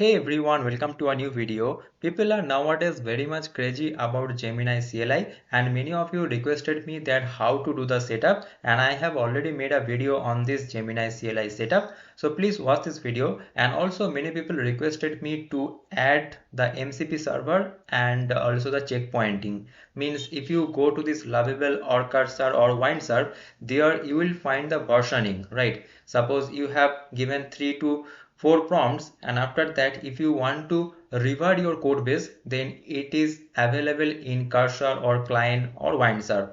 Hey everyone, welcome to a new video. People are nowadays very much crazy about Gemini CLI and many of you requested me that how to do the setup, and I have already made a video on this Gemini CLI setup. So please watch this video, and also many people requested me to add the MCP server and also the checkpointing. Means if you go to this Lovable or Cursor or WINDSURF, there you will find the versioning, right? Suppose you have given 3 to 4 prompts, and after that if you want to revert your code base, then it is available in Cursor or Client or WindSurf.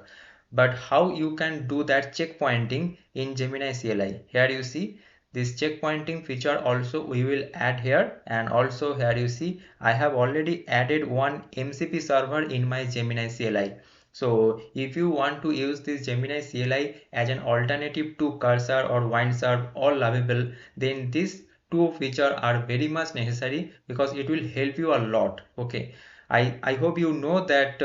But how you can do that checkpointing in Gemini CLI? Here you see this checkpointing feature also we will add here, and also here you see I have already added one MCP server in my Gemini CLI. So if you want to use this Gemini CLI as an alternative to Cursor or WindSurf or Lovable, then this two features are very much necessary because it will help you a lot. Okay, I hope you know that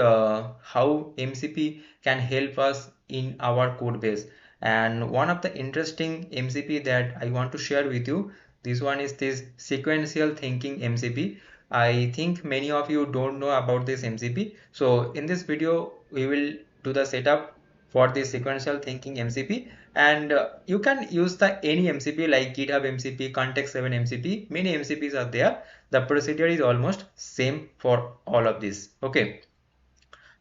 how MCP can help us in our code base. And one of the interesting MCP that I want to share with you, this one is this sequential thinking MCP. I think many of you don't know about this MCP. So in this video we will do the setup for this sequential thinking MCP, and you can use the any MCP like GitHub MCP, Context 7 MCP. Many MCPs are there. The procedure is almost same for all of this. Okay,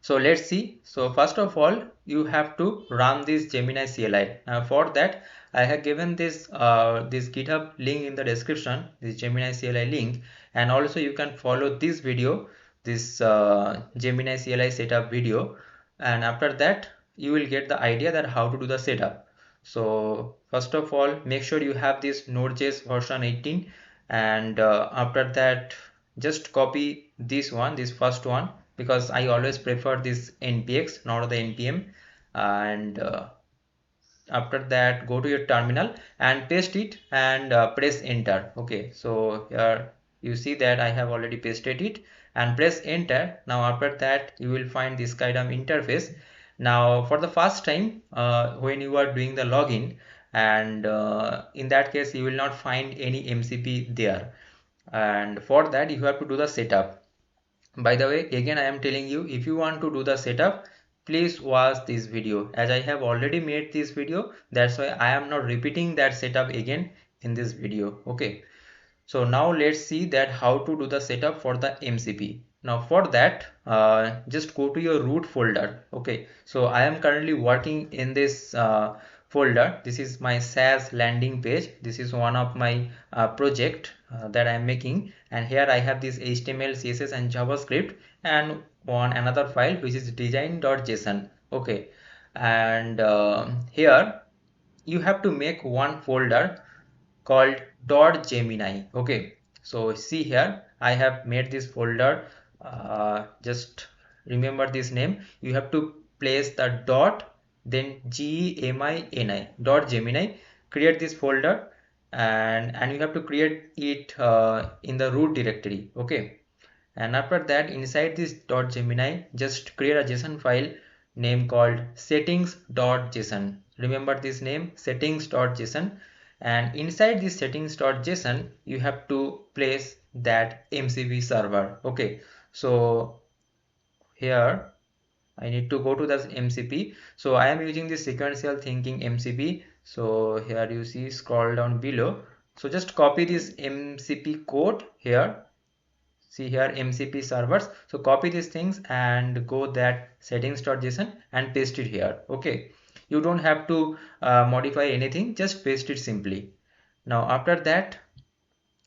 so let's see. So first of all you have to run this Gemini CLI. Now for that I have given this this GitHub link in the description, this Gemini CLI link, and also you can follow this video, this Gemini CLI setup video, and after that you will get the idea that how to do the setup. So first of all make sure you have this Node.js version 18, and after that just copy this one, this first one, because I always prefer this npx, not the npm. And after that go to your terminal and paste it and press enter. Okay, so here you see that I have already pasted it and press enter. Now after that you will find this kind of interface. Now for the first time when you are doing the login, and in that case you will not find any MCP there, and for that you have to do the setup. By the way, again I am telling you, if you want to do the setup, please watch this video, as I have already made this video. That's why I am not repeating that setup again in this video. Okay, so now let's see that how to do the setup for the MCP. Now for that just go to your root folder. Okay, so I am currently working in this folder. This is my SaaS landing page. This is one of my project that I am making, and here I have this HTML, CSS and JavaScript, and one another file which is design.json. Okay, and here you have to make one folder called .gemini. Okay, so see here I have made this folder. Just remember this name. You have to place the dot, then GEMINI, .gemini. Create this folder, and you have to create it in the root directory. Okay, and after that inside this .gemini just create a JSON file name called settings.json. Remember this name, settings.json, and inside this settings.json you have to place that MCP server. Okay, so here I need to go to the MCP. So I am using this sequential thinking MCP. So here you see, scroll down below, so just copy this MCP code here. See here MCP servers. So copy these things and go that settings.json and paste it here. Okay, you don't have to modify anything, just paste it simply. Now after that,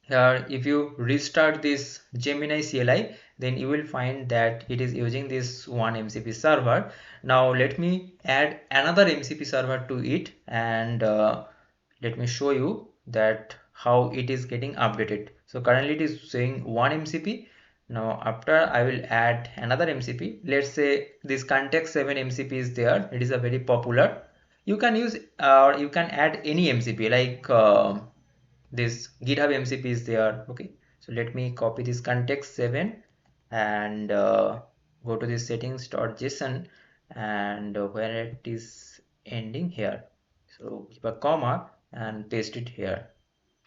here if you restart this Gemini CLI, then you will find that it is using this one MCP server. Now let me add another MCP server to it, and let me show you that how it is getting updated. So currently it is saying one MCP. Now after I will add another MCP. Let's say this Context 7 MCP is there. It is a very popular. You can use or you can add any MCP like this GitHub MCP is there. Okay, so let me copy this Context 7 and go to this settings.json, and where it is ending here, so keep a comma and paste it here,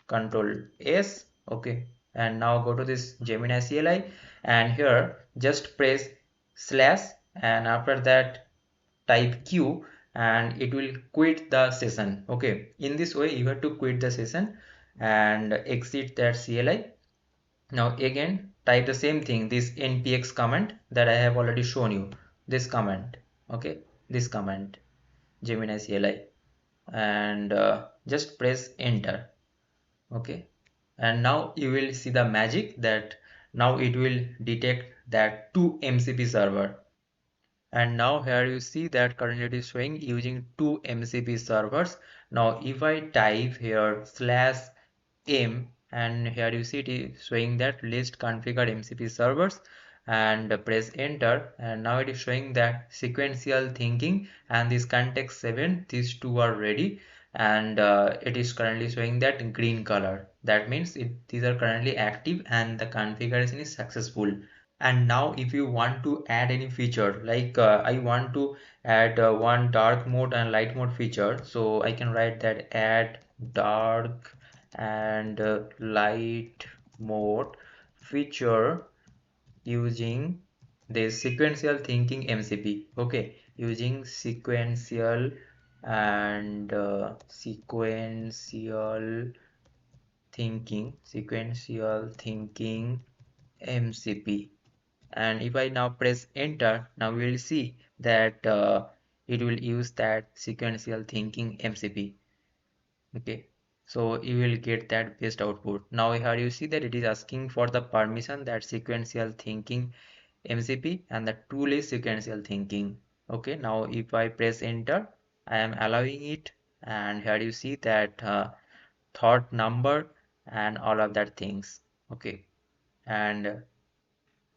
Control S. Okay, and now go to this Gemini CLI, and here just press slash, and after that type Q, and it will quit the session. Okay, in this way you have to quit the session and exit that CLI. Now again type the same thing, this npx command that I have already shown you, this command. Okay, this command Gemini CLI, and just press enter. Okay, and now you will see the magic that now it will detect that two MCP server. And now here you see that currently it is showing using two MCP servers. Now if I type here slash m, and here you see it is showing that list configured MCP servers, and press enter, and now it is showing that sequential thinking and this context 7, these two are ready, and it is currently showing that green color. That means these are currently active and the configuration is successful. And now if you want to add any feature, like I want to add one dark mode and light mode feature, so I can write that add dark and light mode feature using this sequential thinking MCP. Okay, using sequential and sequential thinking MCP. And if I now press enter, now we will see that it will use that sequential thinking MCP. Okay, so you will get that best output. Now here you see that it is asking for the permission that sequential thinking MCP, and the tool is sequential thinking. Okay, now if I press enter, I am allowing it, and here you see that thought number and all of that things. Okay, and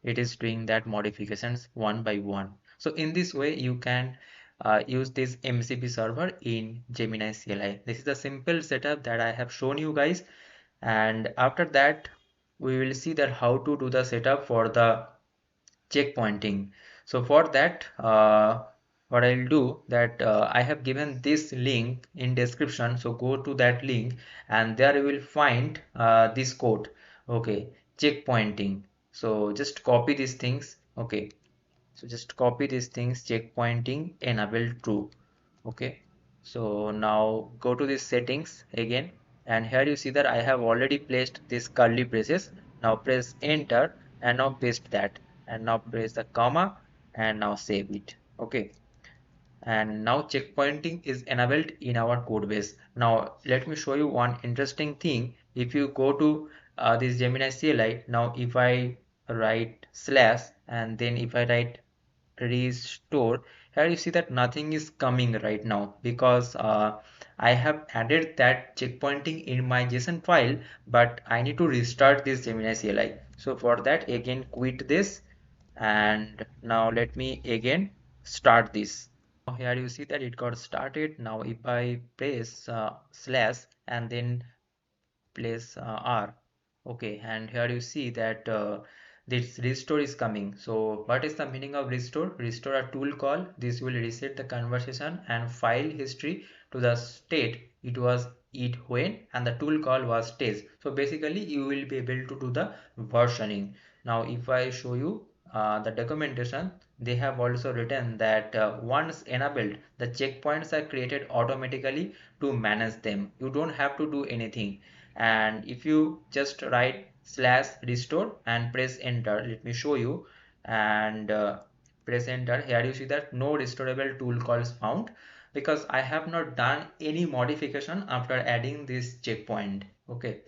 it is doing that modifications one by one. So in this way you can use this MCP server in Gemini CLI. This is the simple setup that I have shown you guys, and after that we will see that how to do the setup for the checkpointing. So for that what I'll do that I have given this link in description, so go to that link and there you will find this code. Okay, checkpointing. So just copy these things. Okay, so just copy these things, checkpointing enable true. Okay, so now go to these settings again, and here you see that I have already placed this curly braces. Now press enter, and now paste that, and now press the comma, and now save it. Okay, and now checkpointing is enabled in our code base. Now let me show you one interesting thing. If you go to this Gemini CLI, now if I write slash, and then if I write restore, here you see that nothing is coming right now, because I have added that checkpointing in my JSON file, but I need to restart this Gemini CLI. So for that, again quit this, and now let me again start this. Now here you see that it got started. Now if I press slash and then place R, okay, and here you see that this restore is coming. So what is the meaning of restore? Restore a tool call. This will reset the conversation and file history to the state it was it when, and the tool call was test. So basically you will be able to do the versioning. Now if I show you the documentation, they have also written that once enabled, the checkpoints are created automatically to manage them. You don't have to do anything. And if you just write slash restore and press enter, let me show you, and press enter, here you see that no restorable tool calls found, because I have not done any modification after adding this checkpoint. Okay,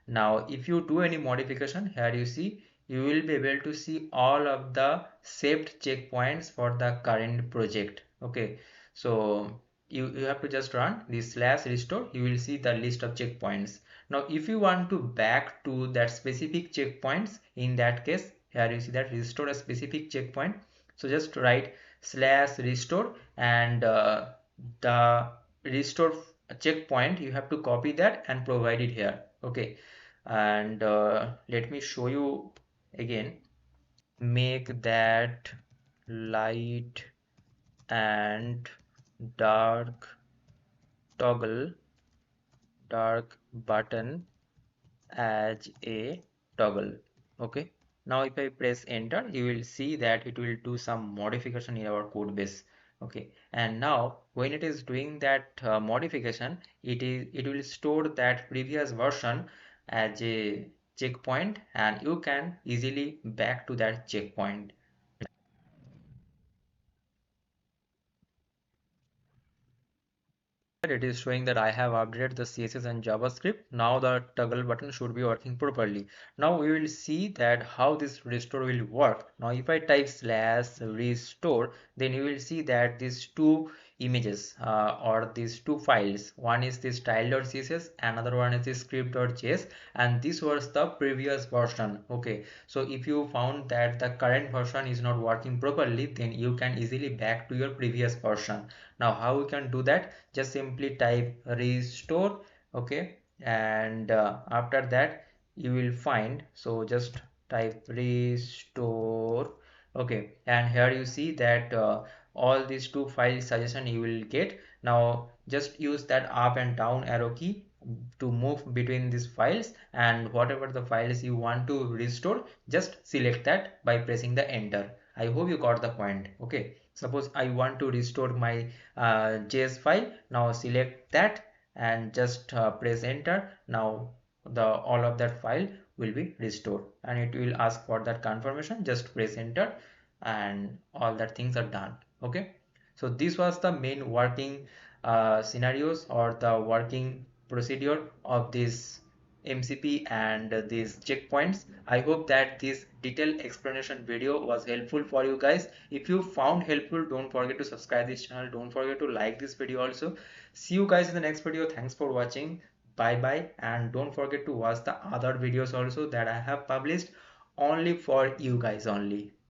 now if you do any modification, here you see you will be able to see all of the saved checkpoints for the current project. Okay, so you have to just run this slash restore, you will see the list of checkpoints. Now if you want to back to that specific checkpoints, in that case here you see that restore a specific checkpoint, so just write slash restore, and the restore checkpoint you have to copy that and provide it here. Okay, and let me show you again. Make that light and dark toggle dark button as a toggle. Okay, now if I press enter, you will see that it will do some modification in our code base. Okay, and now when it is doing that modification, it will store that previous version as a checkpoint, and you can easily back to that checkpoint. It is showing that I have updated the CSS and JavaScript. Now the toggle button should be working properly. Now we will see that how this restore will work. Now if I type slash restore, then you will see that these two images or these two files, one is this style.css, another one is this script.js, and this was the previous version. Okay, so if you found that the current version is not working properly, then you can easily back to your previous version. Now how we can do that? Just simply type restore. Okay, and after that you will find, so just type restore. Okay, and here you see that all these two file suggestion you will get. Now just use that up and down arrow key to move between these files, and whatever the files you want to restore, just select that by pressing the enter. I hope you got the point. Okay, suppose I want to restore my JS file. Now select that and just press enter. Now the all of that file will be restored, and it will ask for that confirmation. Just press enter and all that things are done. Okay, so this was the main working scenarios or the working procedure of this MCP and these checkpoints. I hope that this detailed explanation video was helpful for you guys. If you found helpful, don't forget to subscribe this channel. Don't forget to like this video also. See you guys in the next video. Thanks for watching. Bye bye, and don't forget to watch the other videos also that I have published only for you guys only.